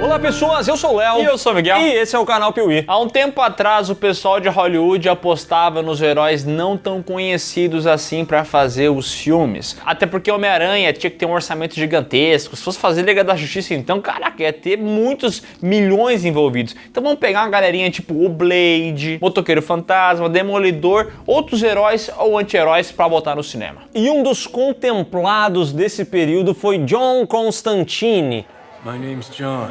Olá pessoas, eu sou o Léo. E eu sou o Miguel. E esse é o canal Piuí. Há um tempo atrás o pessoal de Hollywood apostava nos heróis não tão conhecidos assim pra fazer os filmes. Até porque Homem-Aranha tinha que ter um orçamento gigantesco. Se fosse fazer Liga da Justiça então, caraca, ia ter muitos milhões envolvidos. Então vamos pegar uma galerinha tipo o Blade, Motoqueiro Fantasma, Demolidor, outros heróis ou anti-heróis pra botar no cinema. E um dos contemplados desse período foi John Constantine. My name's John.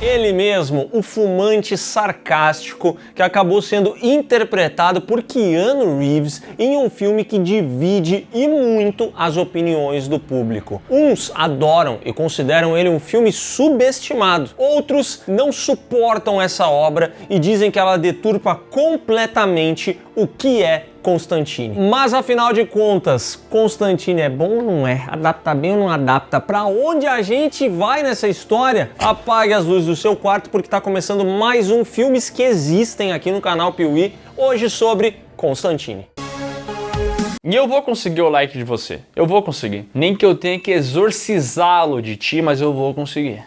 Ele mesmo, o fumante sarcástico que acabou sendo interpretado por Keanu Reeves em um filme que divide e muito as opiniões do público. Uns adoram e consideram ele um filme subestimado, outros não suportam essa obra e dizem que ela deturpa completamente o que é Constantine. Mas afinal de contas, Constantine é bom ou não é? Adapta bem ou não adapta? Pra onde a gente vai nessa história? Apague as luzes do seu quarto porque tá começando mais um Filmes que Existem aqui no canal Piuí, hoje sobre Constantine. E eu vou conseguir o like de você. Eu vou conseguir. Nem que eu tenha que exorcizá-lo de ti, mas eu vou conseguir.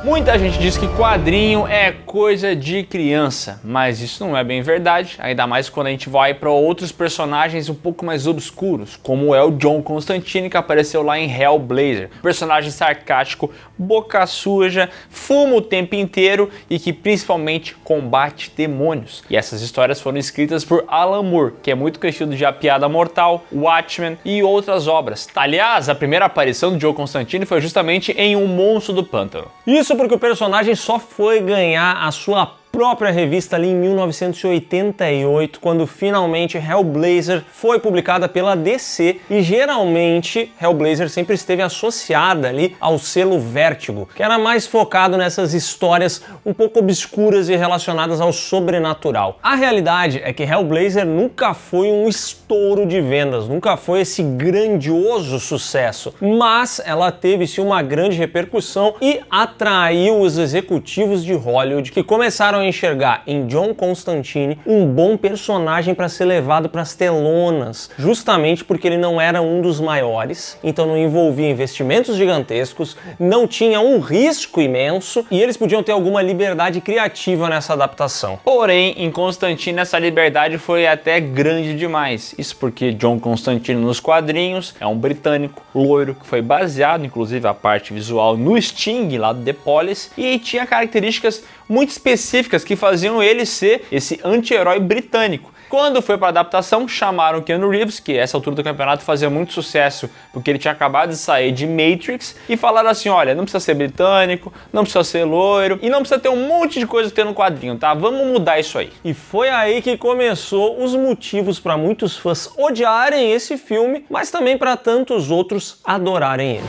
Muita gente diz que quadrinho é coisa de criança, mas isso não é bem verdade, ainda mais quando a gente vai para outros personagens um pouco mais obscuros, como é o John Constantine, que apareceu lá em Hellblazer. Personagem sarcástico, boca suja, fuma o tempo inteiro e que principalmente combate demônios. E essas histórias foram escritas por Alan Moore, que é muito conhecido de A Piada Mortal, Watchmen e outras obras. Aliás, a primeira aparição do John Constantine foi justamente em Um Monstro do Pântano. Isso porque o personagem só foi ganhar a sua própria revista ali em 1988, quando finalmente Hellblazer foi publicada pela DC, e geralmente Hellblazer sempre esteve associada ali ao selo Vertigo, que era mais focado nessas histórias um pouco obscuras e relacionadas ao sobrenatural. A realidade é que Hellblazer nunca foi um estouro de vendas, nunca foi esse grandioso sucesso, mas ela teve sim uma grande repercussão e atraiu os executivos de Hollywood, que começaram a enxergar em John Constantine um bom personagem para ser levado para as telonas, justamente porque ele não era um dos maiores, então não envolvia investimentos gigantescos, não tinha um risco imenso e eles podiam ter alguma liberdade criativa nessa adaptação. Porém, em Constantine essa liberdade foi até grande demais. Isso porque John Constantine nos quadrinhos é um britânico loiro que foi baseado, inclusive a parte visual, no Sting lá do The Police, e tinha características muito específicas que faziam ele ser esse anti-herói britânico. Quando foi para adaptação, chamaram Keanu Reeves, que essa altura do campeonato fazia muito sucesso porque ele tinha acabado de sair de Matrix, e falaram assim, olha, não precisa ser britânico, não precisa ser loiro e não precisa ter um monte de coisa que tem no quadrinho, tá? Vamos mudar isso aí. E foi aí que começou os motivos para muitos fãs odiarem esse filme, mas também para tantos outros adorarem ele.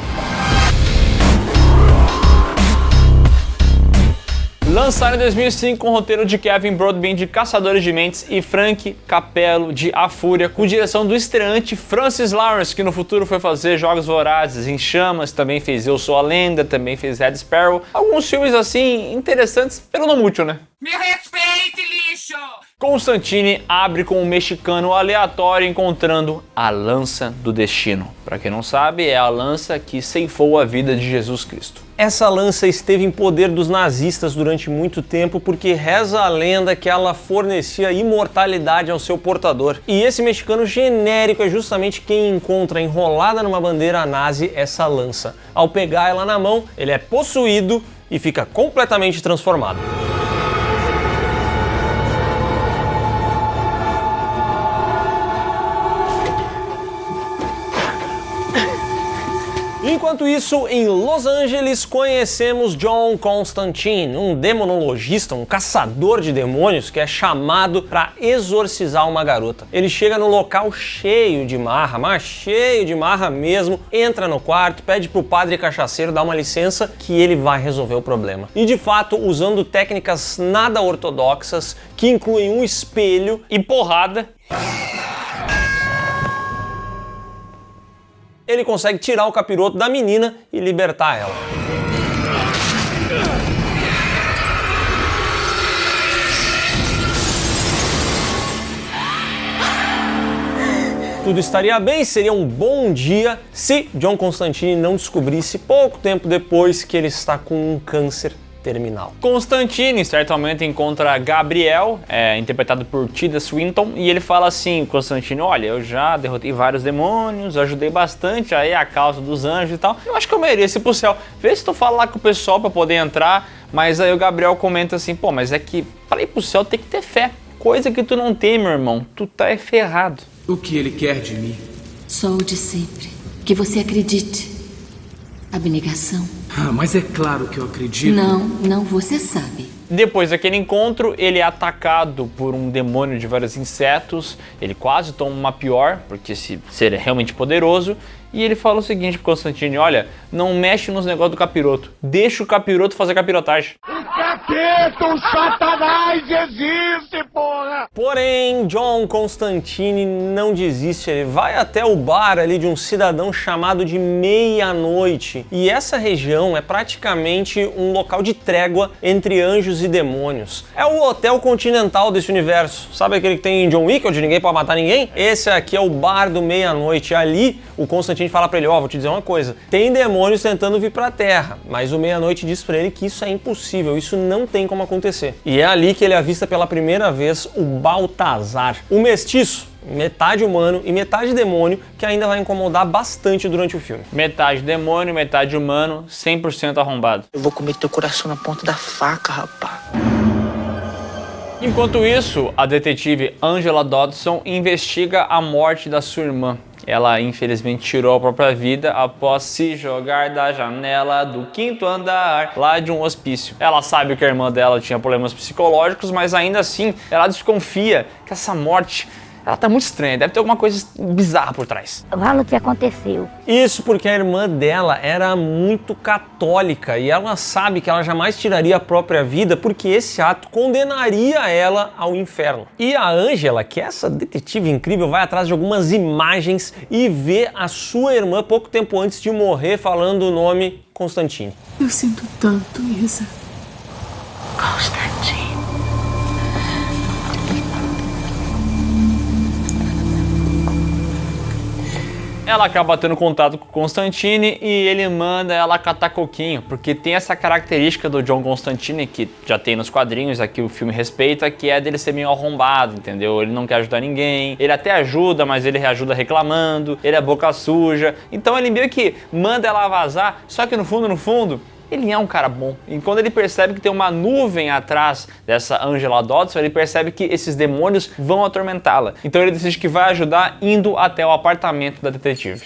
Lançado em 2005 com o roteiro de Kevin Broadbent de Caçadores de Mentes e Frank Capello de A Fúria, com direção do estreante Francis Lawrence, que no futuro foi fazer Jogos Vorazes, Em Chamas, também fez Eu Sou a Lenda, também fez Red Sparrow. Alguns filmes assim interessantes, pelo não mútil, né? Me respeite, lixo! Constantine abre com um mexicano aleatório encontrando a Lança do Destino. Para quem não sabe, é a lança que ceifou a vida de Jesus Cristo. Essa lança esteve em poder dos nazistas durante muito tempo porque reza a lenda que ela fornecia imortalidade ao seu portador. E esse mexicano genérico é justamente quem encontra enrolada numa bandeira nazi essa lança. Ao pegar ela na mão, ele é possuído e fica completamente transformado. Enquanto isso, em Los Angeles, conhecemos John Constantine, um demonologista, um caçador de demônios que é chamado para exorcizar uma garota. Ele chega no local cheio de marra, mas cheio de marra mesmo, entra no quarto, pede pro padre cachaceiro dar uma licença que ele vai resolver o problema. E de fato, usando técnicas nada ortodoxas, que incluem um espelho e porrada, ele consegue tirar o capiroto da menina e libertar ela. Tudo estaria bem, seria um bom dia se John Constantine não descobrisse pouco tempo depois que ele está com um câncer terminal. Constantine, em certo momento, encontra Gabriel, interpretado por Tilda Swinton, e ele fala assim, Constantine, olha, eu já derrotei vários demônios, ajudei bastante aí a causa dos anjos e tal, eu acho que eu mereço ir pro céu, vê se tu fala lá com o pessoal pra poder entrar, mas aí o Gabriel comenta assim, pô, mas é que pra ir pro céu tem que ter fé, coisa que tu não tem, meu irmão, tu tá ferrado. O que ele quer de mim? Só o de sempre, que você acredite. Abnegação. Ah, mas é claro que eu acredito. Não, você sabe. Depois daquele encontro, ele é atacado por um demônio de vários insetos, ele quase toma uma pior, porque esse ser é realmente poderoso, e ele fala o seguinte pro Constantine, olha, não mexe nos negócios do capiroto, deixa o capiroto fazer capirotagem. Capeta, o Satanás existe, porra! Porém, John Constantine não desiste, ele vai até o bar ali de um cidadão chamado de Meia-Noite. E essa região é praticamente um local de trégua entre anjos e demônios. É o hotel continental desse universo. Sabe aquele que tem em John Wick, onde ninguém pode matar ninguém? Esse aqui é o bar do Meia-Noite. Ali, o Constantine fala pra ele, ó, vou te dizer uma coisa, tem demônios tentando vir pra Terra, mas o Meia-Noite diz pra ele que isso é impossível, isso não tem como acontecer. E é ali que ele avista pela primeira vez o Baltazar, o mestiço, metade humano e metade demônio, que ainda vai incomodar bastante durante o filme. Metade demônio, metade humano, 100% arrombado. Eu vou comer teu coração na ponta da faca, rapaz. Enquanto isso, a detetive Angela Dodson investiga a morte da sua irmã. Ela infelizmente tirou a própria vida após se jogar da janela do 5º andar lá de um hospício. Ela sabe que a irmã dela tinha problemas psicológicos, mas ainda assim ela desconfia que essa morte ela tá muito estranha, deve ter alguma coisa bizarra por trás. Fala o que aconteceu. Isso porque a irmã dela era muito católica e ela sabe que ela jamais tiraria a própria vida porque esse ato condenaria ela ao inferno. E a Angela, que é essa detetive incrível, vai atrás de algumas imagens e vê a sua irmã pouco tempo antes de morrer falando o nome Constantine. Eu sinto tanto, Isa. Constantine. Ela acaba tendo contato com o Constantine e ele manda ela catar coquinho, porque tem essa característica do John Constantine, que já tem nos quadrinhos, aqui o filme respeita, que é dele ser meio arrombado, entendeu? Ele não quer ajudar ninguém, ele até ajuda, mas ele reajuda reclamando, ele é boca suja, então ele meio que manda ela vazar, só que no fundo, ele é um cara bom. E quando ele percebe que tem uma nuvem atrás dessa Angela Dodson, ele percebe que esses demônios vão atormentá-la. Então ele decide que vai ajudar indo até o apartamento da detetive.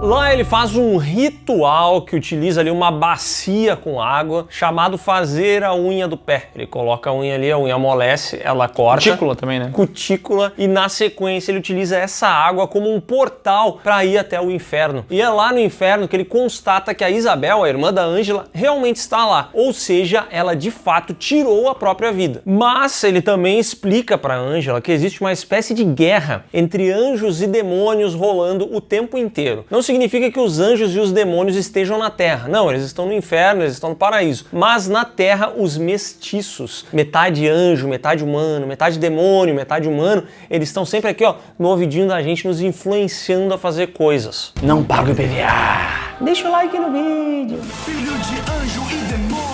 Lá ele faz um ritual que utiliza ali uma bacia com água, chamado fazer a unha do pé. Ele coloca a unha ali, a unha amolece, ela corta. Cutícula também, né? Cutícula. E na sequência ele utiliza essa água como um portal para ir até o inferno. E é lá no inferno que ele constata que a Isabel, a irmã da Angela, realmente está lá. Ou seja, ela de fato tirou a própria vida. Mas ele também explica para Angela que existe uma espécie de guerra entre anjos e demônios rolando o tempo inteiro. Não significa que os anjos e os demônios estejam na Terra. Não, eles estão no inferno, eles estão no paraíso. Mas na Terra, os mestiços, metade anjo, metade humano, metade demônio, metade humano, eles estão sempre aqui, ó, no ouvidinho da gente, nos influenciando a fazer coisas. Não paga o IPVA. Deixa o like no vídeo. Filho de anjo e demônio.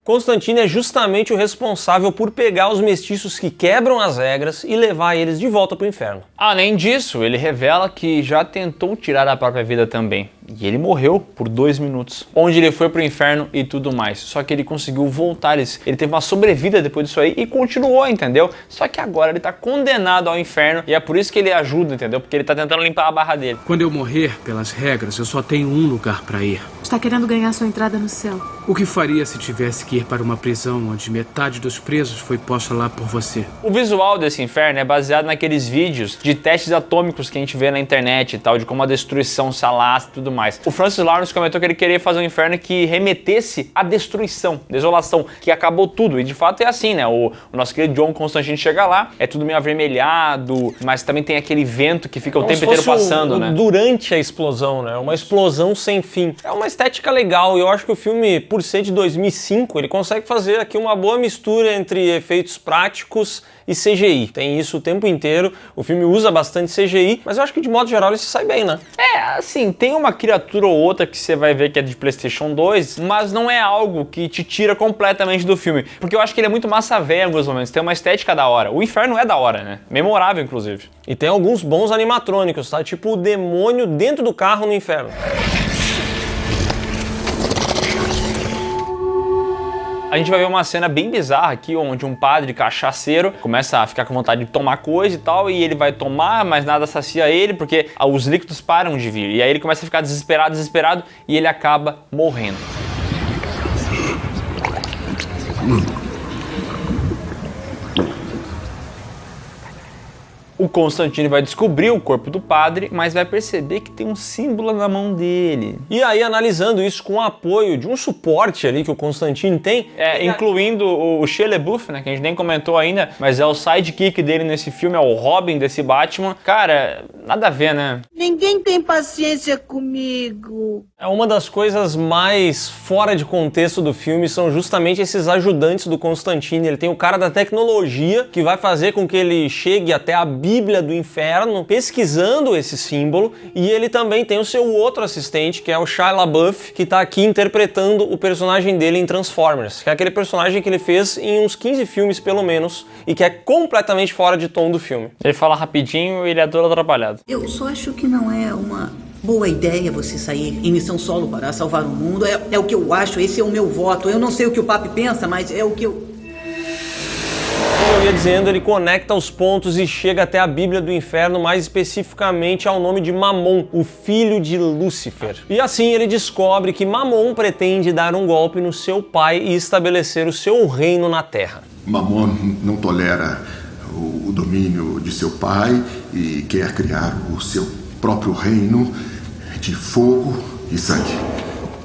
Constantine é justamente o responsável por pegar os mestiços que quebram as regras e levar eles de volta para o inferno. Além disso, ele revela que já tentou tirar a própria vida também. E ele morreu por 2 minutos, onde ele foi pro inferno e tudo mais. Só que ele conseguiu voltar, ele teve uma sobrevida depois disso aí e continuou, entendeu? Só que agora ele tá condenado ao inferno e é por isso que ele ajuda, entendeu? Porque ele tá tentando limpar a barra dele. Quando eu morrer, pelas regras, eu só tenho um lugar pra ir. Está querendo ganhar sua entrada no céu. O que faria se tivesse que ir para uma prisão onde metade dos presos foi posta lá por você? O visual desse inferno é baseado naqueles vídeos de testes atômicos que a gente vê na internet e tal, de como a destruição se alastra e tudo mais. O Francis Lawrence comentou que ele queria fazer um inferno que remetesse à destruição, desolação, que acabou tudo. E de fato é assim, né? O nosso querido John Constantine chega lá, é tudo meio avermelhado, mas também tem aquele vento que fica o tempo inteiro passando, né? Durante a explosão, né? Uma explosão sem fim. É uma estética legal e eu acho que o filme, por ser de 2005, ele consegue fazer aqui uma boa mistura entre efeitos práticos e CGI. Tem isso o tempo inteiro, o filme usa bastante CGI, mas eu acho que de modo geral ele se sai bem, né? Assim, tem uma criatura ou outra que você vai ver que é de PlayStation 2, mas não é algo que te tira completamente do filme, porque eu acho que ele é muito massa velha em alguns momentos, tem uma estética da hora. O inferno é da hora, né? Memorável, inclusive. E tem alguns bons animatrônicos, tá? Tipo o demônio dentro do carro no inferno. A gente vai ver uma cena bem bizarra aqui, onde um padre cachaceiro começa a ficar com vontade de tomar coisa e tal, e ele vai tomar, mas nada sacia ele, porque os líquidos param de vir. E aí ele começa a ficar desesperado, e ele acaba morrendo. O Constantine vai descobrir o corpo do padre, mas vai perceber que tem um símbolo na mão dele. E aí, analisando isso com o apoio de um suporte ali que o Constantine tem... incluindo o Shia LaBeouf, né, que a gente nem comentou ainda, mas é o sidekick dele nesse filme, é o Robin desse Batman. Cara, nada a ver, né? Ninguém tem paciência comigo. É uma das coisas mais fora de contexto do filme, são justamente esses ajudantes do Constantine. Ele tem o cara da tecnologia que vai fazer com que ele chegue até a Bíblia do Inferno, pesquisando esse símbolo, e ele também tem o seu outro assistente, que é o Shia LaBeouf, que tá aqui interpretando o personagem dele em Transformers, que é aquele personagem que ele fez em uns 15 filmes, pelo menos, e que é completamente fora de tom do filme. Ele fala rapidinho e ele é todo atrapalhado. Eu só acho que não é uma boa ideia você sair em missão solo para salvar o mundo. É o que eu acho, esse é o meu voto. Eu não sei o que o Papi pensa, mas é o que eu... Como eu ia dizendo, ele conecta os pontos e chega até a Bíblia do Inferno, mais especificamente ao nome de Mamon, o filho de Lúcifer. E assim ele descobre que Mamon pretende dar um golpe no seu pai e estabelecer o seu reino na Terra. Mamon não tolera o domínio de seu pai e quer criar o seu próprio reino de fogo e sangue.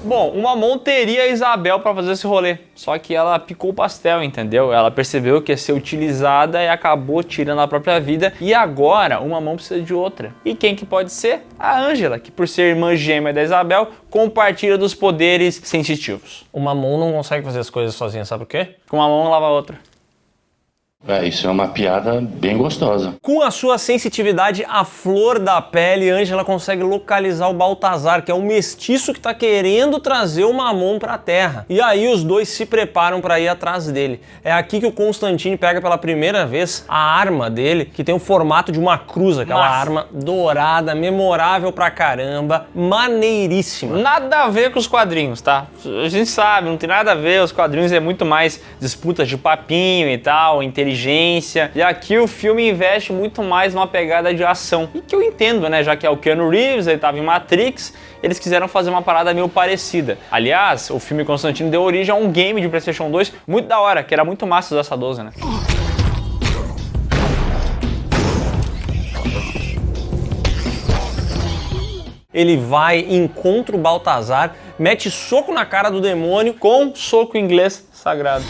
Bom, o Mamon teria a Isabel para fazer esse rolê, só que ela picou o pastel, entendeu? Ela percebeu que ia ser utilizada e acabou tirando a própria vida, e agora o Mamon precisa de outra. E quem que pode ser? A Ângela, que por ser irmã gêmea da Isabel, compartilha dos poderes sensitivos. O Mamon não consegue fazer as coisas sozinho, sabe por quê? Com uma mão lava a outra. Isso é uma piada bem gostosa. Com a sua sensitividade à flor da pele, Ângela consegue localizar o Baltazar, que é um mestiço que tá querendo trazer o Mamon pra Terra. E aí os dois se preparam para ir atrás dele. É aqui que o Constantine pega pela primeira vez a arma dele, que tem o formato de uma cruz, aquela arma dourada, memorável pra caramba, maneiríssima. Nada a ver com os quadrinhos, tá? A gente sabe, não tem nada a ver, os quadrinhos é muito mais disputas de papinho e tal, inteligência. E aqui o filme investe muito mais numa pegada de ação. E que eu entendo, né? Já que é o Keanu Reeves, ele tava em Matrix, eles quiseram fazer uma parada meio parecida. Aliás, o filme Constantine deu origem a um game de PlayStation 2 muito da hora, que era muito massa usar essa 12, né? Ele vai, encontra o Baltazar, mete soco na cara do demônio com soco inglês sagrado.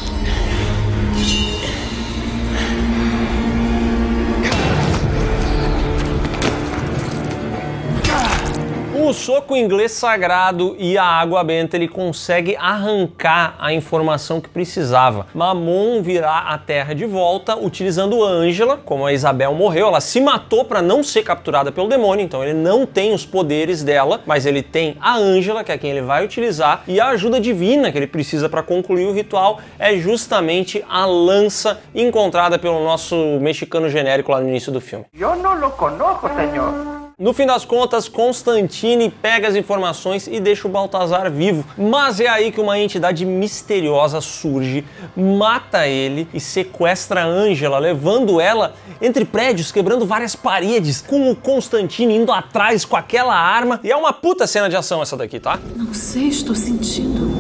O soco inglês sagrado e a água benta, ele consegue arrancar a informação que precisava. Mamon virá à Terra de volta utilizando Ângela. Como a Isabel morreu, ela se matou para não ser capturada pelo demônio, então ele não tem os poderes dela, mas ele tem a Ângela, que é quem ele vai utilizar, e a ajuda divina que ele precisa para concluir o ritual é justamente a lança encontrada pelo nosso mexicano genérico lá no início do filme. Eu não o conozco, senhor. No fim das contas, Constantine pega as informações e deixa o Baltazar vivo. Mas é aí que uma entidade misteriosa surge, mata ele e sequestra a Ângela, levando ela entre prédios, quebrando várias paredes, com o Constantine indo atrás com aquela arma. E é uma puta cena de ação essa daqui, tá? Não sei, estou sentindo.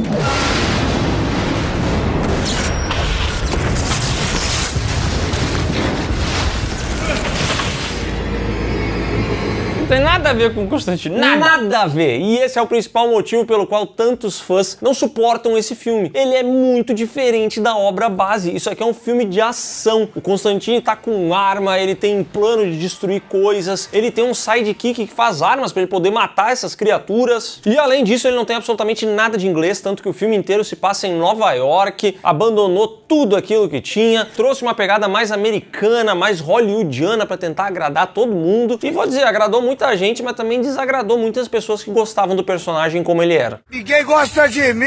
tem nada a ver com Constantine, Nada a ver. E esse é o principal motivo pelo qual tantos fãs não suportam esse filme. Ele é muito diferente da obra base. Isso aqui é um filme de ação. O Constantine tá com arma, ele tem plano de destruir coisas, ele tem um sidekick que faz armas para ele poder matar essas criaturas. E além disso, ele não tem absolutamente nada de inglês, tanto que o filme inteiro se passa em Nova York, abandonou tudo aquilo que tinha, trouxe uma pegada mais americana, mais hollywoodiana para tentar agradar todo mundo. E vou dizer, agradou muita gente, mas também desagradou muitas pessoas que gostavam do personagem como ele era. Ninguém gosta de mim!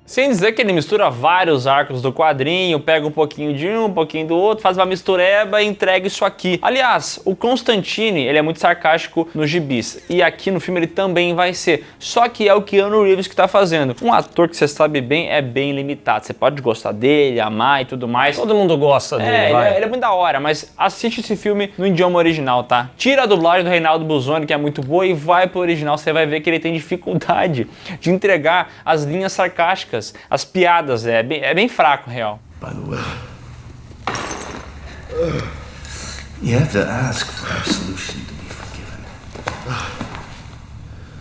Sem dizer que ele mistura vários arcos do quadrinho, pega um pouquinho de um pouquinho do outro, faz uma mistureba e entrega isso aqui. Aliás, o Constantine, ele é muito sarcástico nos gibis, e aqui no filme ele também vai ser. Só que é o Keanu Reeves que tá fazendo. Um ator que você sabe bem é bem limitado. Você pode gostar dele, amar e tudo mais. Todo mundo gosta dele, ele é muito da hora, mas assiste esse filme no idioma original, tá? Tira a dublagem do Reinaldo Buzzoni, que é muito boa, e vai pro original. Você vai ver que ele tem dificuldade de entregar as linhas sarcásticas, as piadas. É bem fraco, real. By the way, you have to ask for absolution to be forgiven.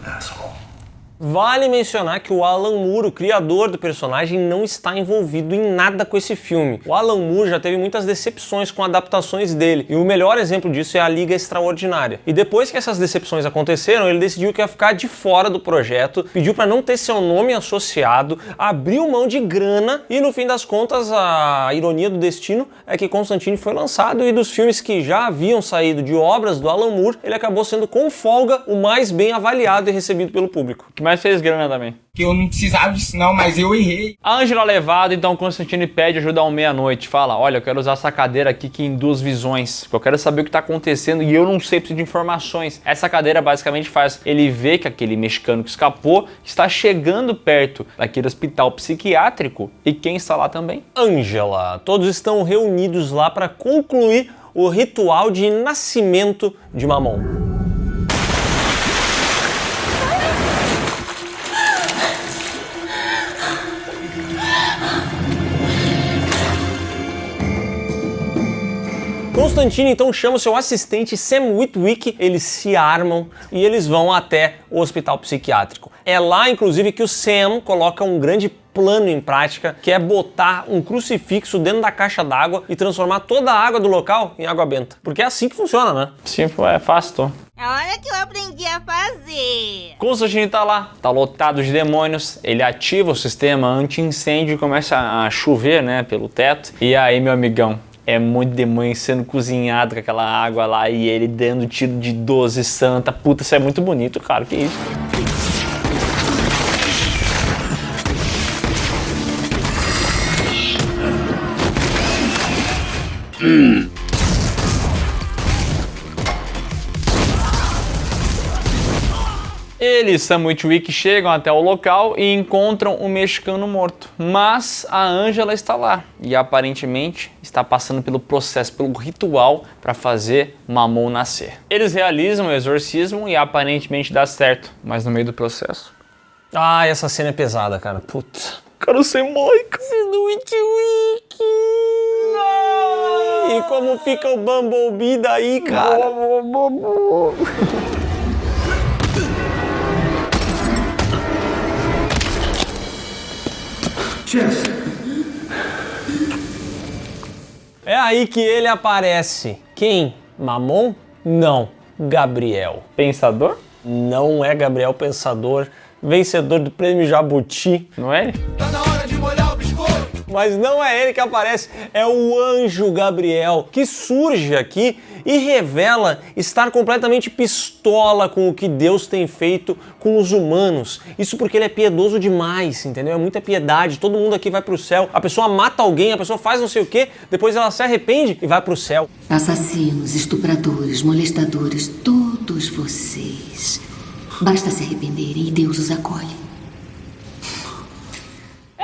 Asshole. Vale mencionar que o Alan Moore, o criador do personagem, não está envolvido em nada com esse filme. O Alan Moore já teve muitas decepções com adaptações dele, e o melhor exemplo disso é a Liga Extraordinária. E depois que essas decepções aconteceram, ele decidiu que ia ficar de fora do projeto, pediu para não ter seu nome associado, abriu mão de grana, e no fim das contas, a ironia do destino é que Constantine foi lançado, e dos filmes que já haviam saído de obras do Alan Moore, ele acabou sendo com folga o mais bem avaliado e recebido pelo público. Mas fez grana também. Que eu não precisava disso não, mas eu errei. A Ângela é levada, então Constantine pede ajuda ao meia-noite. Fala, olha, eu quero usar essa cadeira aqui que induz visões. Eu quero saber o que tá acontecendo e eu não sei, preciso de informações. Essa cadeira basicamente faz ele ver que aquele mexicano que escapou está chegando perto daquele hospital psiquiátrico. E quem está lá também? Ângela. Todos estão reunidos lá para concluir o ritual de nascimento de Mamon. Constantine então chama o seu assistente Sam Witwick, eles se armam e eles vão até o hospital psiquiátrico. É lá, inclusive, que o Sam coloca um grande plano em prática, que é botar um crucifixo dentro da caixa d'água e transformar toda a água do local em água benta. Porque é assim que funciona, né? Sim, é fácil, tô. Olha que eu aprendi a fazer. Constantine tá lá, tá lotado de demônios, ele ativa o sistema anti-incêndio e começa a chover, né, pelo teto. E aí, meu amigão, é muito demônio sendo cozinhado com aquela água lá e ele dando tiro de 12 santa. Puta, isso é muito bonito, cara, que isso? Eles, Sam Witwick, chegam até o local e encontram um mexicano morto. Mas a Ângela está lá e aparentemente está passando pelo processo, pelo ritual para fazer Mamon nascer. Eles realizam o exorcismo e aparentemente dá certo, mas no meio do processo... Ah, essa cena é pesada, cara. Puta. Cara, você morre, cara. Do Witwick. E como fica o Bumblebee daí, cara? É aí que ele aparece. Quem? Mamon? Não. Gabriel. Pensador? Não é Gabriel Pensador. Vencedor do prêmio Jabuti. Não é ele? Tá na hora de molhar o biscoito. Mas não é ele que aparece, é o anjo Gabriel, que surge aqui e revela estar completamente pistola com o que Deus tem feito com os humanos. Isso porque ele é piedoso demais, entendeu? É muita piedade, todo mundo aqui vai pro céu. A pessoa mata alguém, a pessoa faz não sei o quê, depois ela se arrepende e vai pro céu. Assassinos, estupradores, molestadores, todos vocês. Basta se arrependerem e Deus os acolhe.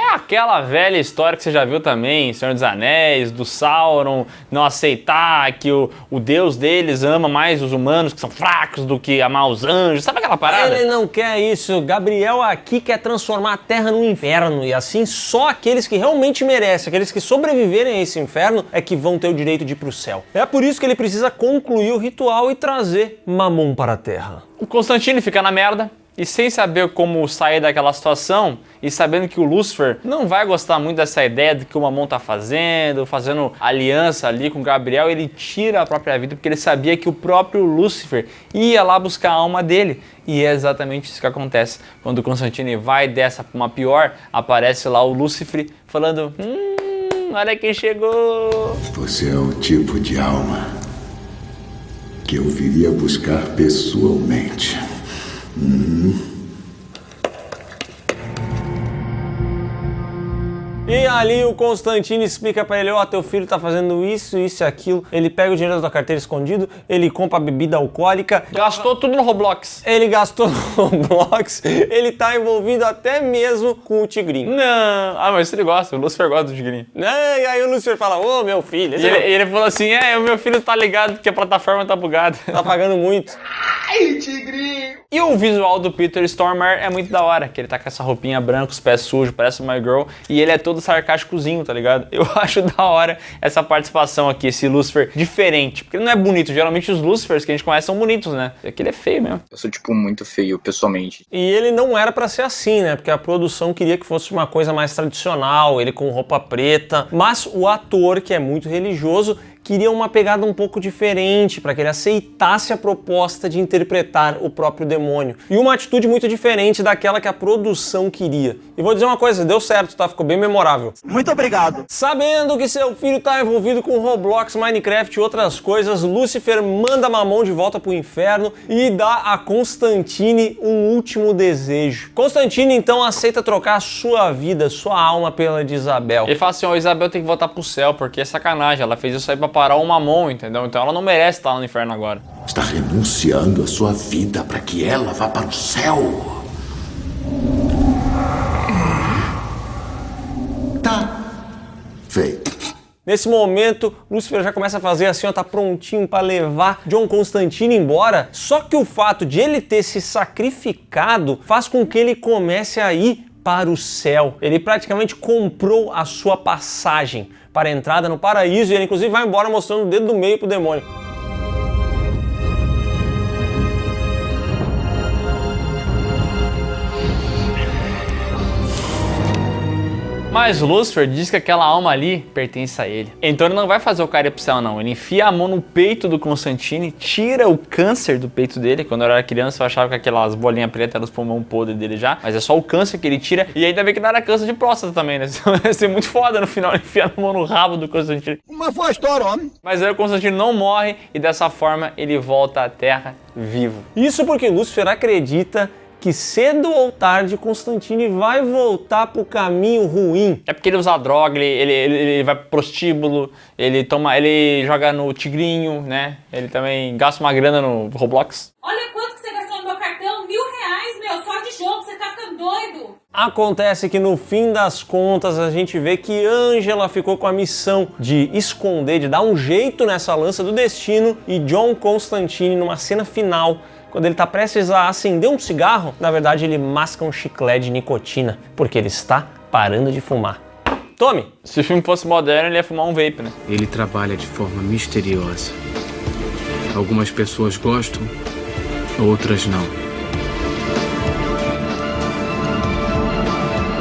É aquela velha história que você já viu também, Senhor dos Anéis, do Sauron não aceitar que o deus deles ama mais os humanos que são fracos do que amar os anjos. Sabe aquela parada? Ele não quer isso. Gabriel aqui quer transformar a Terra num inferno e assim só aqueles que realmente merecem, aqueles que sobreviverem a esse inferno é que vão ter o direito de ir pro céu. É por isso que ele precisa concluir o ritual e trazer Mammon para a Terra. O Constantine fica na merda. E sem saber como sair daquela situação, e sabendo que o Lúcifer não vai gostar muito dessa ideia do que o Mammon tá fazendo aliança ali com o Gabriel, ele tira a própria vida, porque ele sabia que o próprio Lúcifer ia lá buscar a alma dele. E é exatamente isso que acontece. Quando o Constantine vai dessa pra uma pior, aparece lá o Lúcifer falando: olha quem chegou! Você é o tipo de alma que eu viria buscar pessoalmente. E ali o Constantine explica pra ele: ó, teu filho tá fazendo isso, isso e aquilo. Ele pega o dinheiro da carteira escondido, ele compra bebida alcoólica. Gastou tudo no Roblox. Ele gastou no Roblox, ele tá envolvido até mesmo com o tigrinho. Não, mas ele gosta, o Lúcifer gosta do tigrinho. E aí o Lúcifer fala: ô, meu filho. E ele falou assim: o meu filho tá ligado que a plataforma tá bugada. Tá pagando muito. Ai, tigrinho. E o visual do Peter Stormare é muito da hora, que ele tá com essa roupinha branca, os pés sujos, parece uma girl, e ele é todo sarcásticozinho, tá ligado? Eu acho da hora essa participação aqui, esse Lúcifer diferente, porque ele não é bonito, geralmente os Lúcifers que a gente conhece são bonitos, né? Aqui ele é feio mesmo. Eu sou, tipo, muito feio, pessoalmente. E ele não era pra ser assim, né? Porque a produção queria que fosse uma coisa mais tradicional, ele com roupa preta, mas o ator, que é muito religioso, queria uma pegada um pouco diferente, para que ele aceitasse a proposta de interpretar o próprio demônio. E uma atitude muito diferente daquela que a produção queria. E vou dizer uma coisa, deu certo, tá? Ficou bem memorável. Muito obrigado. Sabendo que seu filho tá envolvido com Roblox, Minecraft e outras coisas, Lúcifer manda Mammon de volta pro inferno e dá a Constantine um último desejo. Constantine então aceita trocar sua vida, sua alma pela de Isabel. Ele fala assim: Isabel tem que voltar pro céu, porque é sacanagem, ela fez isso aí pra parar o Mammon, entendeu? Então ela não merece estar lá no inferno agora. Está renunciando a sua vida para que ela vá para o céu. Tá feito. Nesse momento, Lúcifer já começa a fazer assim, ó, tá prontinho para levar John Constantine embora. Só que o fato de ele ter se sacrificado faz com que ele comece a ir para o céu. Ele praticamente comprou a sua passagem para a entrada no paraíso e ele inclusive vai embora mostrando o dedo do meio pro demônio. Mas Lúcifer diz que aquela alma ali pertence a ele. Então ele não vai fazer o cara ir pro céu, não. Ele enfia a mão no peito do Constantine, tira o câncer do peito dele. Quando eu era criança eu achava que aquelas bolinhas pretas eram os pulmão podre dele já. Mas é só o câncer que ele tira. E ainda bem que não era câncer de próstata também, né? Ia ser muito foda no final, enfiar a mão no rabo do Constantine. Uma boa história, homem. Mas aí o Constantine não morre e dessa forma ele volta à Terra vivo. Isso porque Lúcifer acredita que cedo ou tarde Constantine vai voltar pro caminho ruim. É porque ele usa droga, ele vai pro prostíbulo, ele joga no tigrinho, né? Ele também gasta uma grana no Roblox. Olha quanto que você gastou no meu cartão, R$1.000, meu, só de jogo, você tá ficando doido. Acontece que no fim das contas a gente vê que Angela ficou com a missão de esconder, de dar um jeito nessa lança do destino, e John Constantine, numa cena final, quando ele tá prestes a acender um cigarro, na verdade ele masca um chiclete de nicotina, porque ele está parando de fumar. Tome! Se o filme fosse moderno, ele ia fumar um vape, né? Ele trabalha de forma misteriosa. Algumas pessoas gostam, outras não.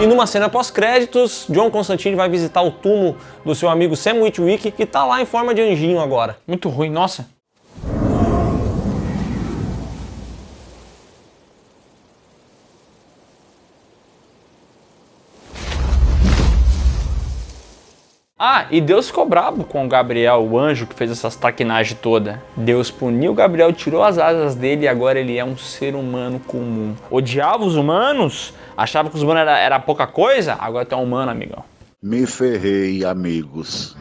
E numa cena pós-créditos, John Constantine vai visitar o túmulo do seu amigo Sam Witwicky, que tá lá em forma de anjinho agora. Muito ruim, nossa. Ah, e Deus ficou bravo com o Gabriel, o anjo que fez essas traquinagens toda. Deus puniu o Gabriel, tirou as asas dele e agora ele é um ser humano comum. Odiava os humanos? Achava que os humanos era pouca coisa? Agora tu é um humano, amigão. Me ferrei, amigos.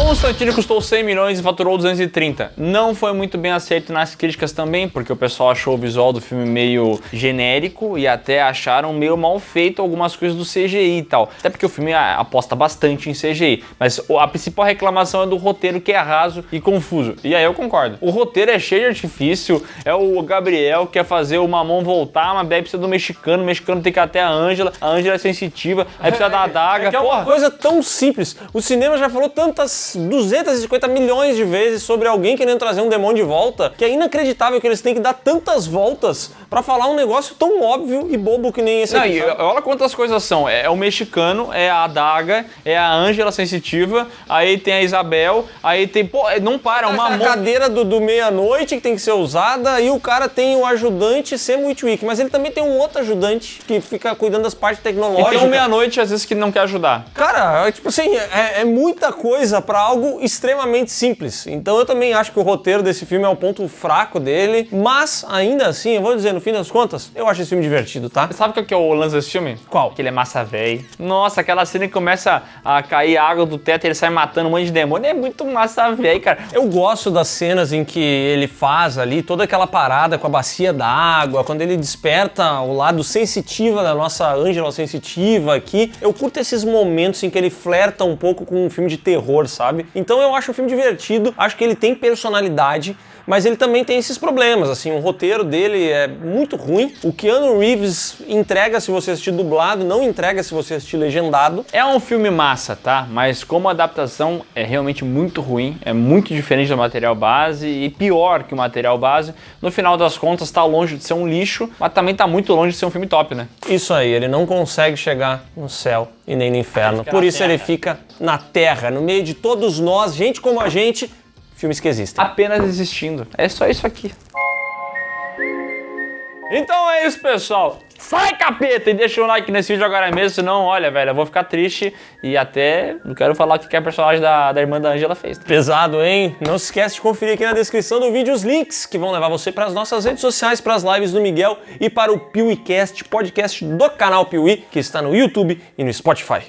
Constantine custou 100 milhões e faturou 230. Não foi muito bem aceito nas críticas também, porque o pessoal achou o visual do filme meio genérico e até acharam meio mal feito algumas coisas do CGI e tal. Até porque o filme aposta bastante em CGI. Mas a principal reclamação é do roteiro, que é raso e confuso. E aí eu concordo. O roteiro é cheio de artifício, é o Gabriel que quer fazer o Mamon voltar, mas daí precisa do mexicano, o mexicano tem que ir até a Ângela é sensitiva, aí precisa da adaga. É uma coisa tão simples. O cinema já falou tantas 250 milhões de vezes sobre alguém querendo trazer um demônio de volta, que é inacreditável que eles têm que dar tantas voltas pra falar um negócio tão óbvio e bobo que nem esse não, aqui. E olha quantas coisas são. É o mexicano, é a adaga, é a Ângela sensitiva, aí tem a Isabel, aí tem... Pô, não para, uma a cadeira do meia-noite que tem que ser usada, e o cara tem o ajudante Sam Witwick, mas ele também tem um outro ajudante que fica cuidando das partes tecnológicas. E tem um meia-noite, às vezes, que não quer ajudar. Cara, tipo assim, é muita coisa pra algo extremamente simples. Então eu também acho que o roteiro desse filme é o ponto fraco dele, mas ainda assim, eu vou dizer, no fim das contas, eu acho esse filme divertido, tá? Sabe o que é o lance desse filme? Qual? Que ele é massa véi. Nossa, aquela cena que começa a cair água do teto e ele sai matando um monte de demônio, é muito massa véi, cara. Eu gosto das cenas em que ele faz ali toda aquela parada com a bacia d'água, quando ele desperta o lado sensitivo da nossa Ângela sensitiva aqui. Eu curto esses momentos em que ele flerta um pouco com um filme de terror, sabe? Então eu acho um filme divertido, acho que ele tem personalidade, mas ele também tem esses problemas, assim, o roteiro dele é muito ruim. O Keanu Reeves entrega se você assistir dublado, não entrega se você assistir legendado. É um filme massa, tá? Mas como adaptação é realmente muito ruim, é muito diferente do material base e pior que o material base. No final das contas tá longe de ser um lixo, mas também tá muito longe de ser um filme top, né? Isso aí, ele não consegue chegar no céu e nem no inferno. Por isso ele fica na terra, no meio de todos nós, gente como a gente, filmes que existem. Apenas existindo. É só isso aqui. Então é isso, pessoal. Sai, capeta! E deixa um like nesse vídeo agora mesmo, senão, olha, velho, eu vou ficar triste e até não quero falar o que a personagem da irmã da Ângela fez. Pesado, hein? Não se esquece de conferir aqui na descrição do vídeo os links que vão levar você para as nossas redes sociais, para as lives do Miguel e para o PeeWeeCast, podcast do canal Piuí, que está no YouTube e no Spotify.